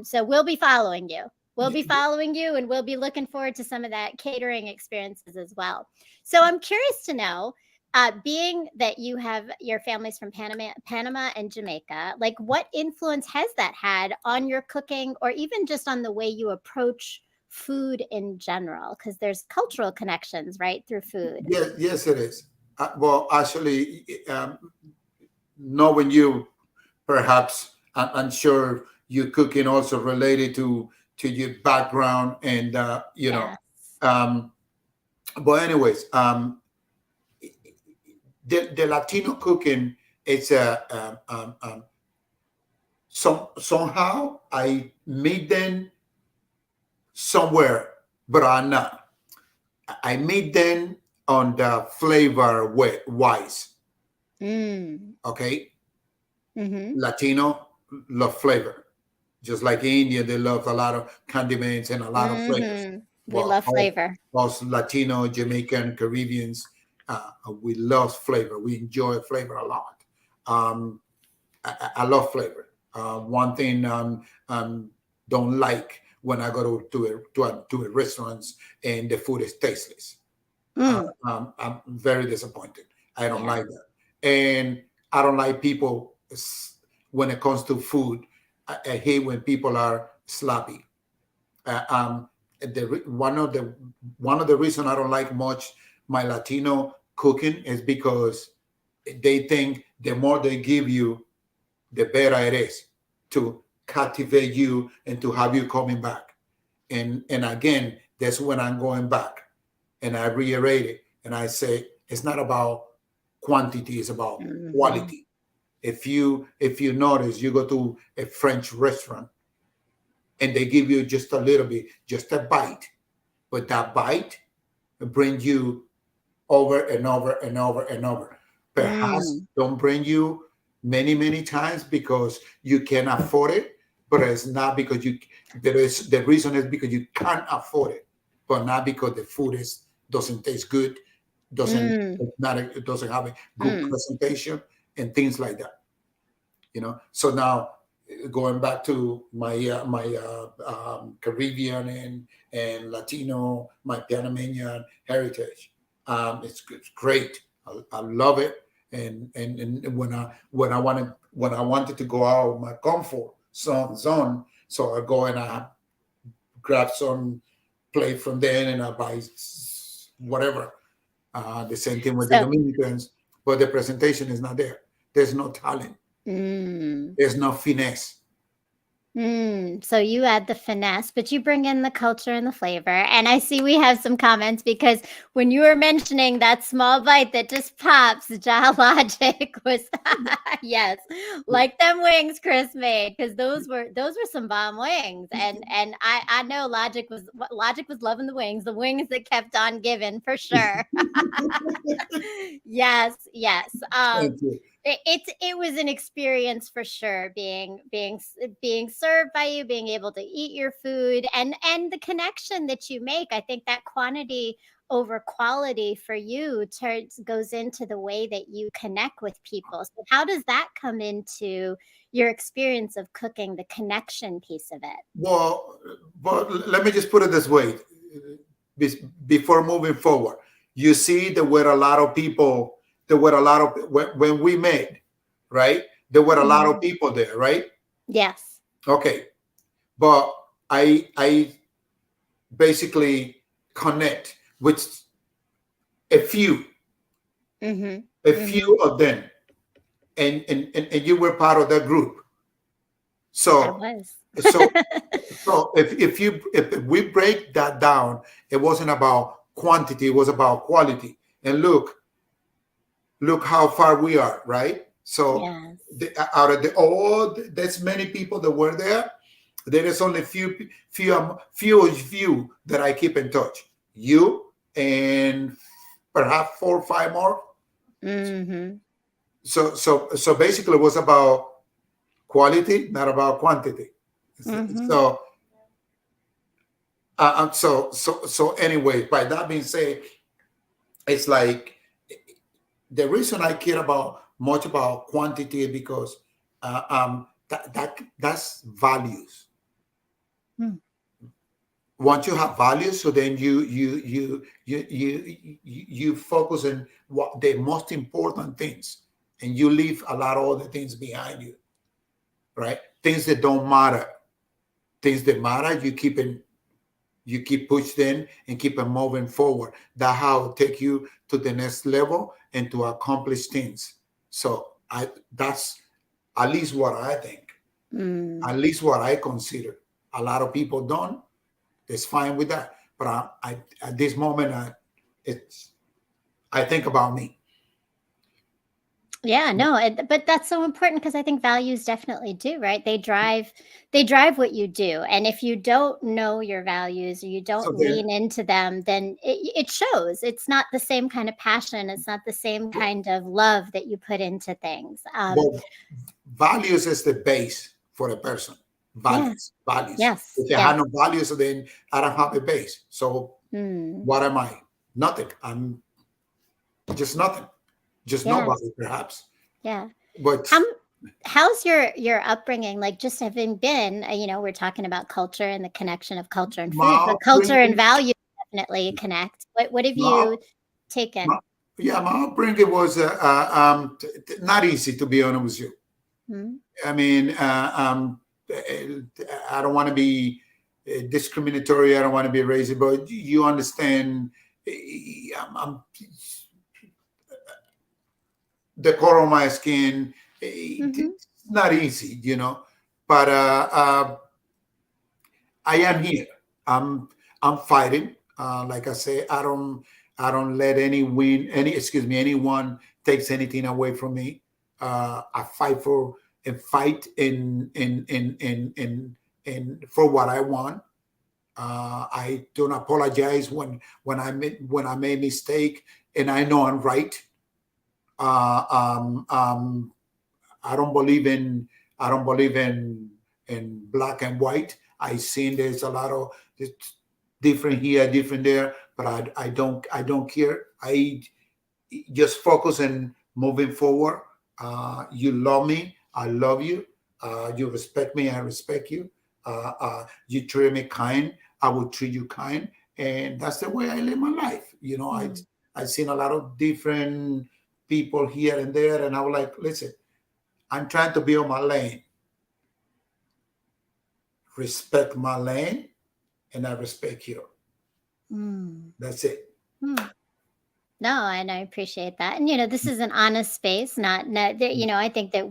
So we'll be following you. We'll be following you and we'll be looking forward to some of that catering experiences as well. So I'm curious to know, being that you have your family's from Panama and Jamaica, like what influence has that had on your cooking or even just on the way you approach food in general? Because there's cultural connections, right, through food. Yes, it is. Well, actually, knowing you, perhaps I'm sure your cooking also related to your background and Yes. But anyways, the Latino cooking it's somehow I made them somewhere, but I'm not. I made them on the flavor wise. Okay. Latino love flavor, just like India, they love a lot of condiments and a lot of flavors. We love flavor. Us Latino, Jamaican, Caribbeans, we love flavor. We enjoy flavor a lot. I love flavor. One thing don't like when I go to a restaurants and the food is tasteless. I'm very disappointed. I don't like that, and I don't like people when it comes to food. I hate when people are sloppy. One of the reasons I don't like much my Latino cooking is because they think the more they give you, the better it is to captivate you and to have you coming back. And again, that's when I'm going back and I reiterate it and I say it's not about quantity, it's about quality. If you notice, you go to a French restaurant and they give you just a little bit, just a bite, but that bite brings you over and over and over and over. Perhaps don't bring you many times because you can afford it, but it's not because you. There is the reason is because you can't afford it, but not because the food is doesn't taste good, doesn't Mm, not it doesn't have a good mm. presentation and things like that. So now going back to my Caribbean and Latino, my Panamanian heritage, it's great. I love it. And when I wanted to go out of my comfort zone, so I go and I grab some plate from there and I buy whatever. The same thing with the So, Dominicans, but the presentation is not there. There's no talent. mm. There's no finesse. So you add the finesse, but you bring in the culture and the flavor. And I see we have some comments because when you were mentioning that small bite that just pops, Ja Logic was yes, like them wings Chris made because those were some bomb wings. And I know Logic was loving the wings that kept on giving for sure. Yes, yes. Thank you. It was an experience for sure being served by you, being able to eat your food, and the connection that you make. I think that quantity over quality for you goes into the way that you connect with people. So how does that come into your experience of cooking, the connection piece of it? Well, but let me just put it this way: before moving forward, you see, there were a lot of people. There were a lot of when we made, right? There were a lot of Mhm. people there, right? Yes. Okay, but I basically connect with a few, Mhm. a Mhm. few of them, and you were part of that group. I So was. so so if we break that down, it wasn't about quantity, it was about quality. And look how far we are, right? So Yes. out of the all that's many people that were there, there is only few that I keep in touch. You and perhaps 4 or 5 more. Mhm. So basically, it was about quality, not about quantity. Mhm. So so anyway, by that being said, it's like the reason I care about much about quantity is because that's values. Mm. Once you have values, so then you focus on what the most important things, and you leave a lot of other things behind you, right? Things that don't matter. Things that matter, you keep pushing and keep on moving forward. That how it take you to the next level and to accomplish things. So that's at least what I think, Mm. at least what I consider. A lot of people don't. It's fine with that. But I at this moment, it's I think about me. Yeah, no, but that's so important because I think values definitely do, right? They drive what you do. And if you don't know your values or you So don't then, lean into them, then it shows. It's not the same kind of passion. It's not the same kind of love that you put into things. well, values is the base for a person. Yeah. Values. Yes. If you have Yes. no values, then I don't have a base. So Mm. what am I? Nothing. I'm just nothing. Just Yes. nobody, perhaps. Yeah. But How m how's your upbringing, like, just having been, we're talking about culture and the connection of culture and food, my but culture and upbringing, value definitely connect. What have my, you my, taken? yeah, my upbringing was not easy, to be honest with you. Mm, I mean, I don't want to be discriminatory. I don't want to be racist, but you understand. I'm the color of my skin. mhm, It's not easy. But I am here. I'm fighting. Like I say, I don't let anyone takes anything away from me. I fight for and fight in for what I want. I don't apologize when I made mistake and I know I'm right. Uh, um, um, I don't believe in in black and white. I seen there's a lot of different here, different there, but I don't care. I just focus on moving forward. You love me, I love you. You respect me, I respect you. You treat me kind, I will treat you kind, and that's the way I live my life. Mm. I've seen a lot of different people here and there, and I was like, listen, I'm trying to be on my lane. Respect my lane, and I respect you. Mm. That's it. Mm. No, and I appreciate that. And this is an honest space, not that, I think that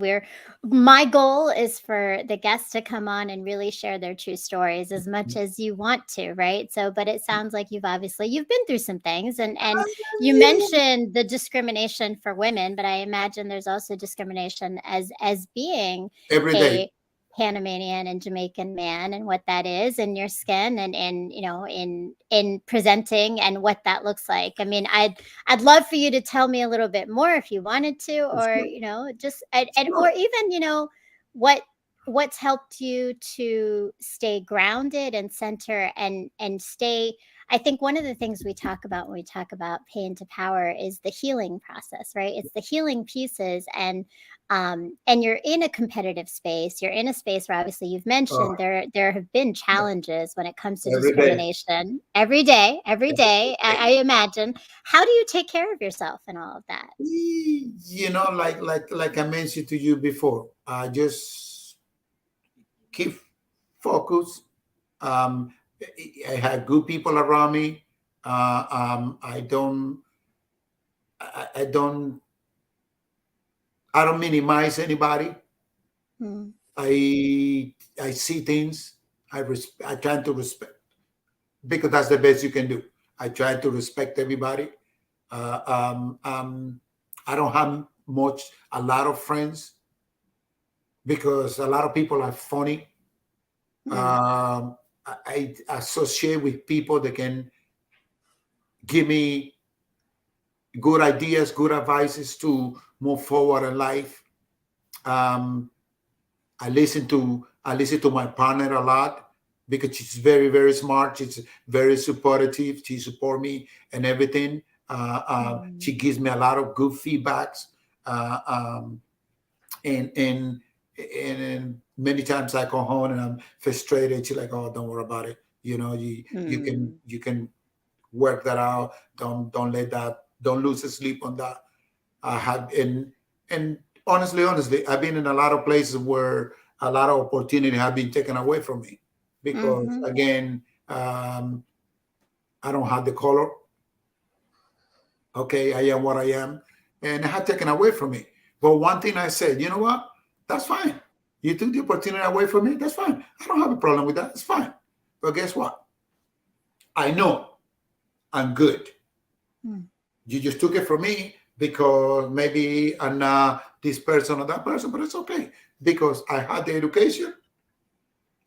my goal is for the guests to come on and really share their true stories as much as you want to, right? So, but it sounds like you've been through some things, and you mentioned the discrimination for women, but I imagine there's also discrimination as being Every day. a Panamanian and Jamaican man, and what that is in your skin, and in presenting and what that looks like. I mean, I'd love for you to tell me a little bit more if you wanted to, or Sure. just and or even what what's helped you to stay grounded and center and stay. I think one of the things we talk about when we talk about pain to power is the healing process, right? It's the healing pieces, and you're in a competitive space. You're in a space where obviously you've Oh, mentioned there have been challenges when it comes to every day. discrimination every day, every Every day. I day. imagine. How do you take care of yourself and all of that? Like I mentioned to you before, I just keep focus. Um, I have good people around me. I don't, I don't minimize anybody. Mm, I see things. I try to respect because that's the best you can do. I try to respect everybody. Uh, um, um, I don't have a lot of friends because a lot of people are funny. mm, I associate with people that can give me good ideas, good advices to move forward in life. Um, I listen to my partner a lot because she's very very smart. She's very supportive. She support me and everything. mm, She gives me a lot of good feedbacks. Uh, um, and and many times I come home and I'm frustrated. She's like, "Oh, don't worry about it. mm, You can work that out. Don't let that. Don't lose sleep on that." I have and honestly, I've been in a lot of places where a lot of opportunity have been taken away from me because mhm, again, I don't have the color. Okay, I am what I am, and it had taken away from me. But one thing I said, you know what? That's fine. You took the opportunity away from me. That's fine. I don't have a problem with that. It's fine. But guess what? I know I'm good. mm, You just took it from me because maybe I'm not this person or that person, but it's okay because I had the education,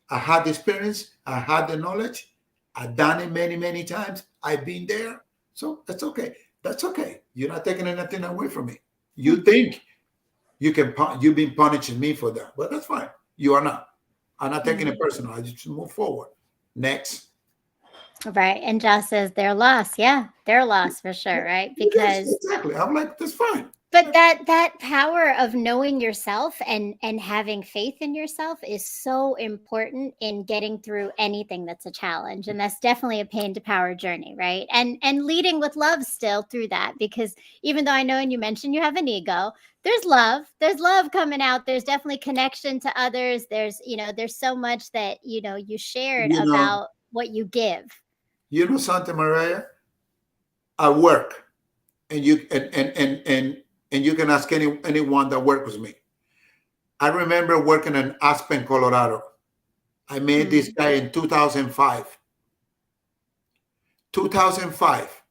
I had the experience, I had the knowledge, I've done it many, many times. I've been there. So that's okay. That's okay. You're not taking anything away from me. You mm, think you've been punishing me for that, but that's fine. You are not. I'm not taking it mm. personal. I just move forward. Next. Right. And Josh says their loss. Yeah, their loss for sure, right? It is Because exactly. I'm like, that's fine. but that power of knowing yourself and having faith in yourself is so important in getting through anything that's a challenge, and that's definitely a pain to power journey, right? And leading with love still through that, because even though I know, and you mentioned you have an ego, there's love coming out. There's definitely connection to others. There's so much that you shared You know, about what you give. Santa Maria, I work, and you can ask anyone that works with me. I remember working in Aspen, Colorado. I met this Mm, guy in 2005. 2005.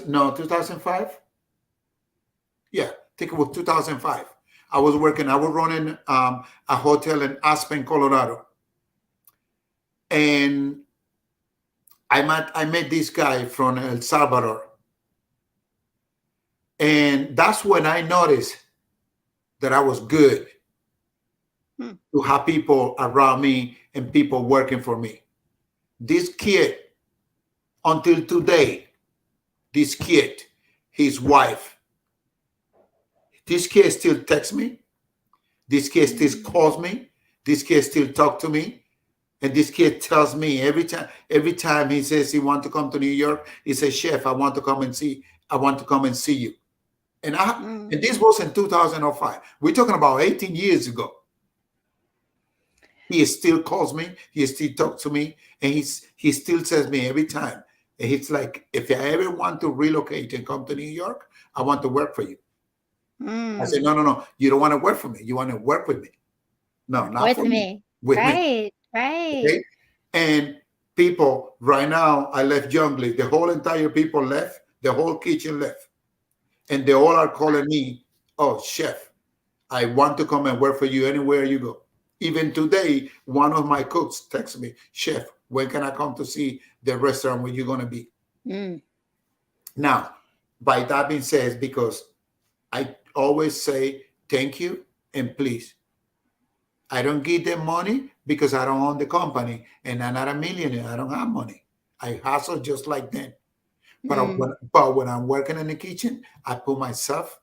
No, 2005. Yeah, I think it was 2005. I was running a hotel in Aspen, Colorado, and I met this guy from El Salvador, and that's when I noticed that I was good. Hmm. to have people around me and people working for me. This kid, until today, this kid, his wife, this kid still texts me. This kid still calls me. This kid still talk to me. And this kid tells me every time he says he want to come to New York, he says, Chef, I want to come and see you. And Mm. this was in 2005. We're talking about 18 years ago. He still calls me, he still talks to me, and he still says me every time. And he's like, if I ever want to relocate and come to New York, I want to work for you. I said, Mm. no, no, no. You don't want to work for me. You want to work with me. No, Work not with for me. me. With me. Right. Right. Okay. And people right now, I left Jungley. The whole entire people left. The whole kitchen left. And they all are calling me, oh, chef, I want to come and work for you anywhere you go. Even today, one of my cooks texts me, chef, when can I come to see the restaurant where you're going to be? Mm. Now, by that being said, because I always say thank you and please. I don't give them money because I don't own the company and I'm not a millionaire. I don't have money. I hustle just like them. Mm. But when I'm working in the kitchen, I put myself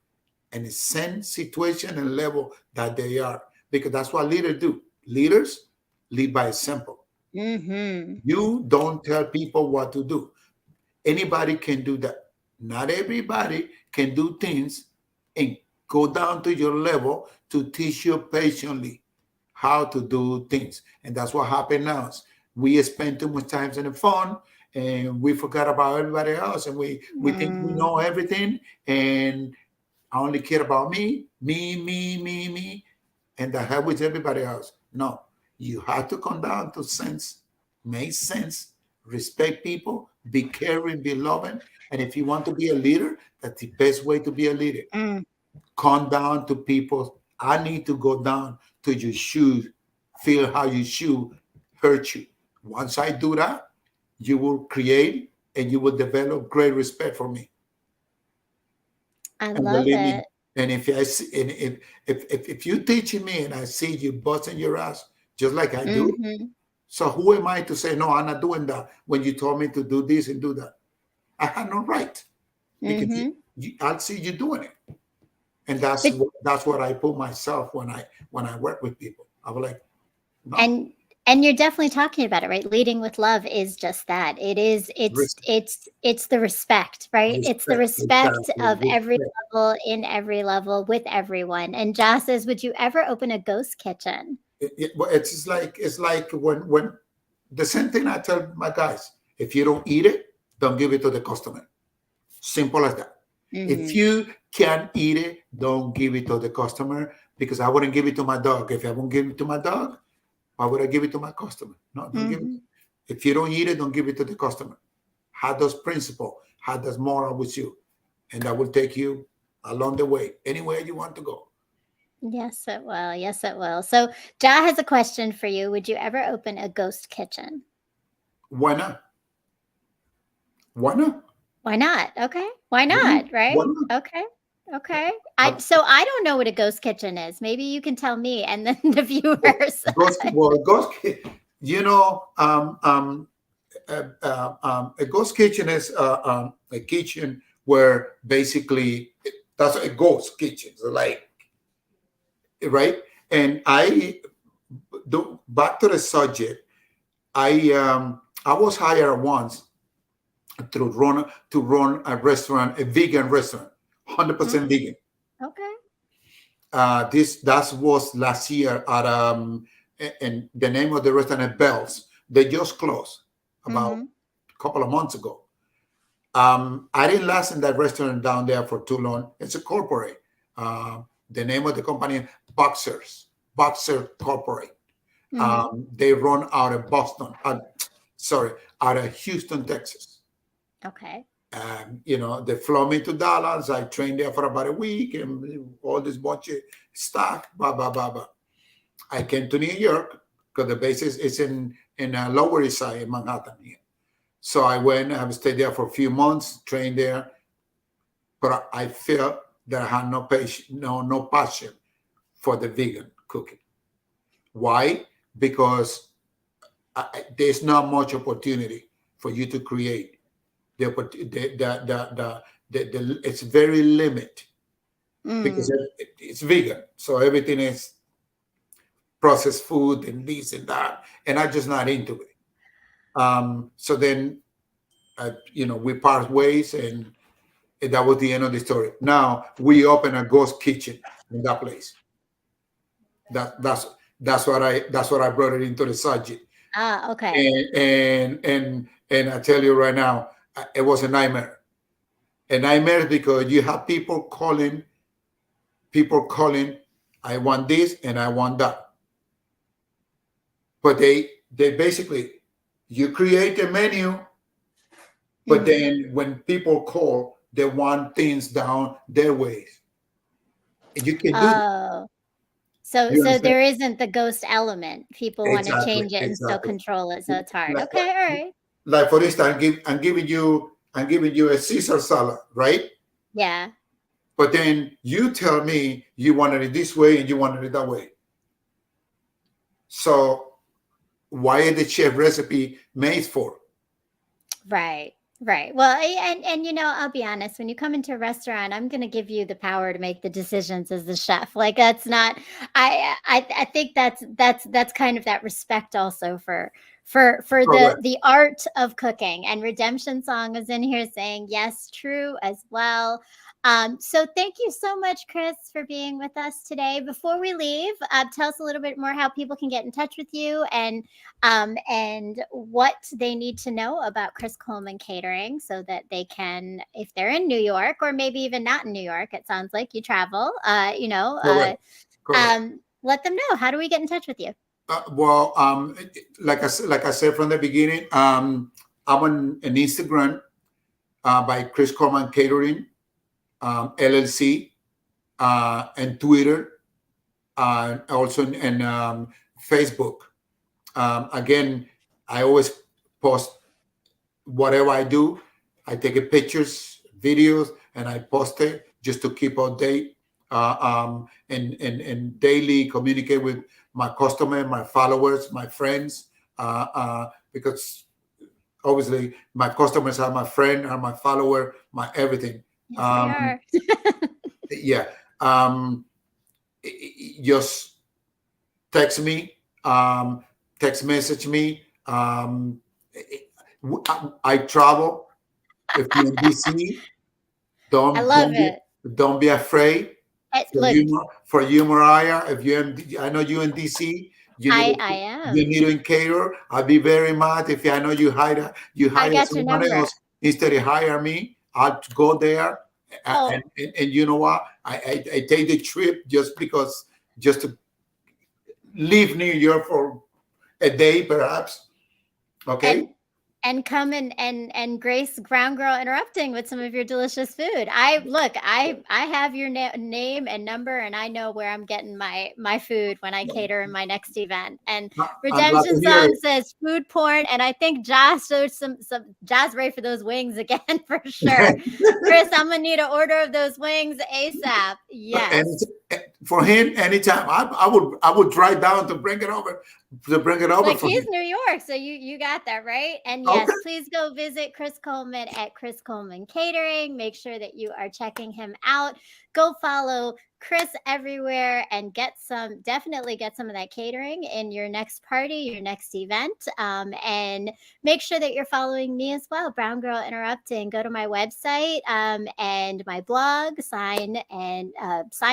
in the same situation and level that they are because that's what leaders do. Leaders lead by example. Mm-hmm. You don't tell people what to do. Anybody can do that. Not everybody can do things and go down to your level to teach you patiently how to do things. And that's what happened now. We spend too much time on the phone and we forgot about everybody else and we think we Mm. know everything and I only care about me, and the hell with everybody else. No, you have to come down to sense, make sense, respect people, be caring, be loving. And if you want to be a leader, that's the best way to be a leader. Mm. Come down to people. I need to go down to your shoes, feel how your shoe hurt you. Once I do that, you will create and you will develop great respect for me. I And love believe me, it. and if I see, and if you teaching me and I see you busting your ass just like I do, Mm-hmm. so who am I to say no? I'm not doing that when you told me to do this and do that. I had no right because Mm-hmm. I'll see you doing it, and But that's what I put myself when I work with people. I was like, no, and and you're definitely talking about it, right? Leading with love is just that. It is respect, it's the respect, right? It's the respect, respect exactly, of every respect. level, in every level, with everyone. And Joss says, would you ever open a ghost kitchen? Well, it's like when the same thing I tell my guys: if you don't eat it, don't give it to the customer. Simple as that. If Mm-hmm. you can't eat it, don't give it to the customer because I wouldn't give it to my dog. If I won't give it to my dog, why would I give it to my customer? No, don't give it. Mm-hmm. If you don't eat it, don't give it to the customer. Have those principle, have those moral with you, and that will take you along the way, anywhere you want to go. Yes, it will. Yes, it will. So, Ja has a question for you. Would you ever open a ghost kitchen? Why not? Why not? Why not? Okay. Why Why not? not? Right? Why not? Okay. Okay. Uh, I don't know what a ghost kitchen is. Maybe you can tell me and then the viewers. Ghost, you know, a ghost kitchen is a kitchen where basically that's a ghost kitchen, so like right. And I do back to the subject. I was hired once to run a restaurant, a vegan restaurant, 100% Mm, vegan. okay. This that was last year at and the name of the restaurant is Bells. They just closed about Mhm. a couple of months ago. I didn't last in that restaurant down there for too long. It's a corporate. The name of the company, Boxer Corporate. Mhm. They run out of Boston. Sorry, out of Houston, Texas. Okay. They flew me to Dallas. I trained there for about a week and all this bunch of stuff. Blah blah blah blah. I came to New York because the base is in Lower East Side in Manhattan here. So I went. I stayed there for a few months, trained there, but I felt that I had no passion for the vegan cooking. Why? Because there's not much opportunity for you to create. It's very limited because Mm. it's vegan, so everything is processed food and this and that, and I'm just not into it. So then, we part ways, and that was the end of the story. Now we open a ghost kitchen in that place. That that's what I brought it into the subject. Ah, okay. And I tell you right now, it was a nightmare. A nightmare because you have people calling. I want this and I want that, but they basically, you create a menu, but Hmm. then when people call, they want things down their ways. And you can do that. Oh, so You so understand? there isn't the ghost element. People want to Exactly, change it and still exactly. control it, so it's hard. Like, Okay, all right. like for instance, I'm giving you a Caesar salad, right? Yeah. But then you tell me you wanted it this way and you wanted it that way. So why is the chef recipe made for? Right. Right. Well, and I'll be honest, when you come into a restaurant, I'm going to give you the power to make the decisions as the chef. Like that's not I think that's kind of that respect also for the Correct. the art of cooking. And Redemption Song is in here saying yes, true as well. So thank you so much, Chris, for being with us today. Before we leave, tell us a little bit more how people can get in touch with you and what they need to know about Chris Coleman Catering so that they can, if they're in New York or maybe even not in New York, it sounds like you travel, Correct. Correct. let them know. How do we get in touch with you? Well, like I said from the beginning, I'm on Instagram by Chris Coleman Catering, LLC, and Twitter, also in Facebook. Again, I always post whatever I do. I take a pictures, videos, and I post it just to keep update, and daily communicate with my customer, my followers, my friends, because obviously my customers are my friend, are my follower, my everything. Yes, they Um, are. yeah. Um, just text me, text message me. I travel. If you're in DC, I don't love don't be it. don't be afraid. For Look, you, Mariah, if you're I know you in DC, you need I you am. need to cater. I'll be very mad if I know you I hire got your someone number. else instead of hire me. I'll go there, Oh, and you know what? I take the trip just to leave New York for a day, perhaps. and Okay. come and grace Ground Girl Interrupting with some of your delicious food. I have your name and number, and I know where I'm getting my food when I cater in my next event. And I'm glad to Redemption hear Song it. says food porn, and I think Josh showed some Josh ready for those wings again for sure. Chris, I'm gonna need an order of those wings ASAP. And Yes. for him, anytime I would drive down to bring it over Look, for he's him. New York, so you got that right. And Okay. yes, please go visit Chris Coleman at Chris Coleman Catering. Make sure that you are checking him out. Go follow Chris everywhere and definitely get some of that catering in your next party, your next event. And make sure that you're following me as well, Brown Girl Interrupting. Go to my website and my blog, sign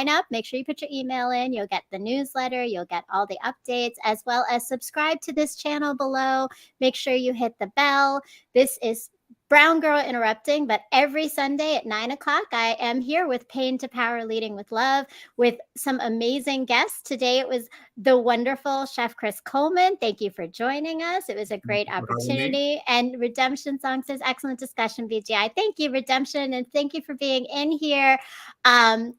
up. Make sure you put your email in. You'll get the newsletter. You'll get all the updates, as well as subscribe to this channel below. Make sure you hit the bell. This is Brown Girl Interrupting, but every Sunday at 9 o'clock, I am here with Pain to Power Leading with Love with some amazing guests. Today it was the wonderful Chef Chris Coleman. Thank you for joining us. It was a great For having me. opportunity. And Redemption Song says, excellent discussion, BGI. Thank you, Redemption, and thank you for being in here. And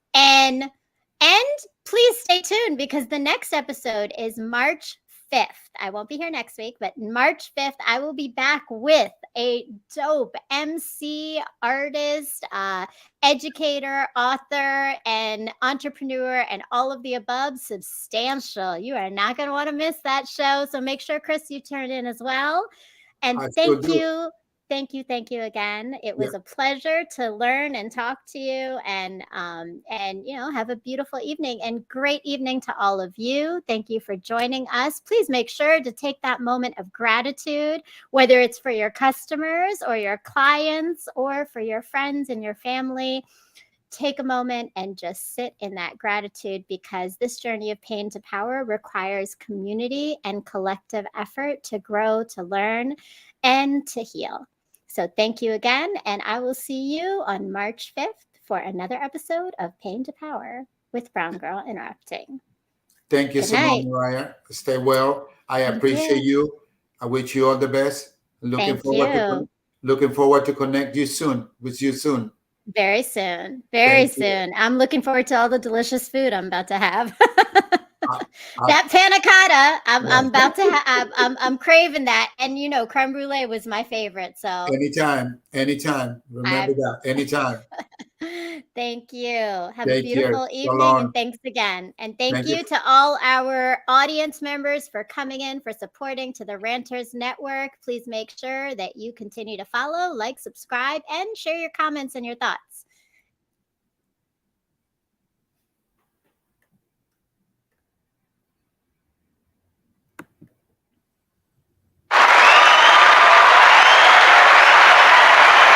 please stay tuned because the next episode is March 5th, I won't be here next week, but March 5th, I will be back with a dope MC, artist, educator, author, and entrepreneur, and all of the above. Substantial. You are not going to want to miss that show. So make sure, Chris, you turn in as well. And I still thank do. you. Thank you again. It Yeah. was a pleasure to learn and talk to you, and have a beautiful evening and great evening to all of you. Thank you for joining us. Please make sure to take that moment of gratitude, whether it's for your customers or your clients or for your friends and your family. Take a moment and just sit in that gratitude, because this journey of pain to power requires community and collective effort to grow, to learn, and to heal. So thank you again, and I will see you on March 5th for another episode of Pain to Power with Brown Girl Interrupting. Thank you Good so much, night. Mariah. Stay well. I Thank appreciate you. you. I wish you all the best. Thank you. Looking forward to connect you soon with you soon. Very soon. Very Thank you. soon. I'm looking forward to all the delicious food I'm about to have. I, I, That panna cotta, I'm yeah. about to have. I'm craving that, and creme brulee was my favorite. So Anytime, anytime. Remember I that. Anytime. thank you. Have a Take care. beautiful So evening, and long. thanks again. And thank Thank you. you to all our audience members for coming in, for supporting to the Ranters Network. Please make sure that you continue to follow, like, subscribe, and share your comments and your thoughts.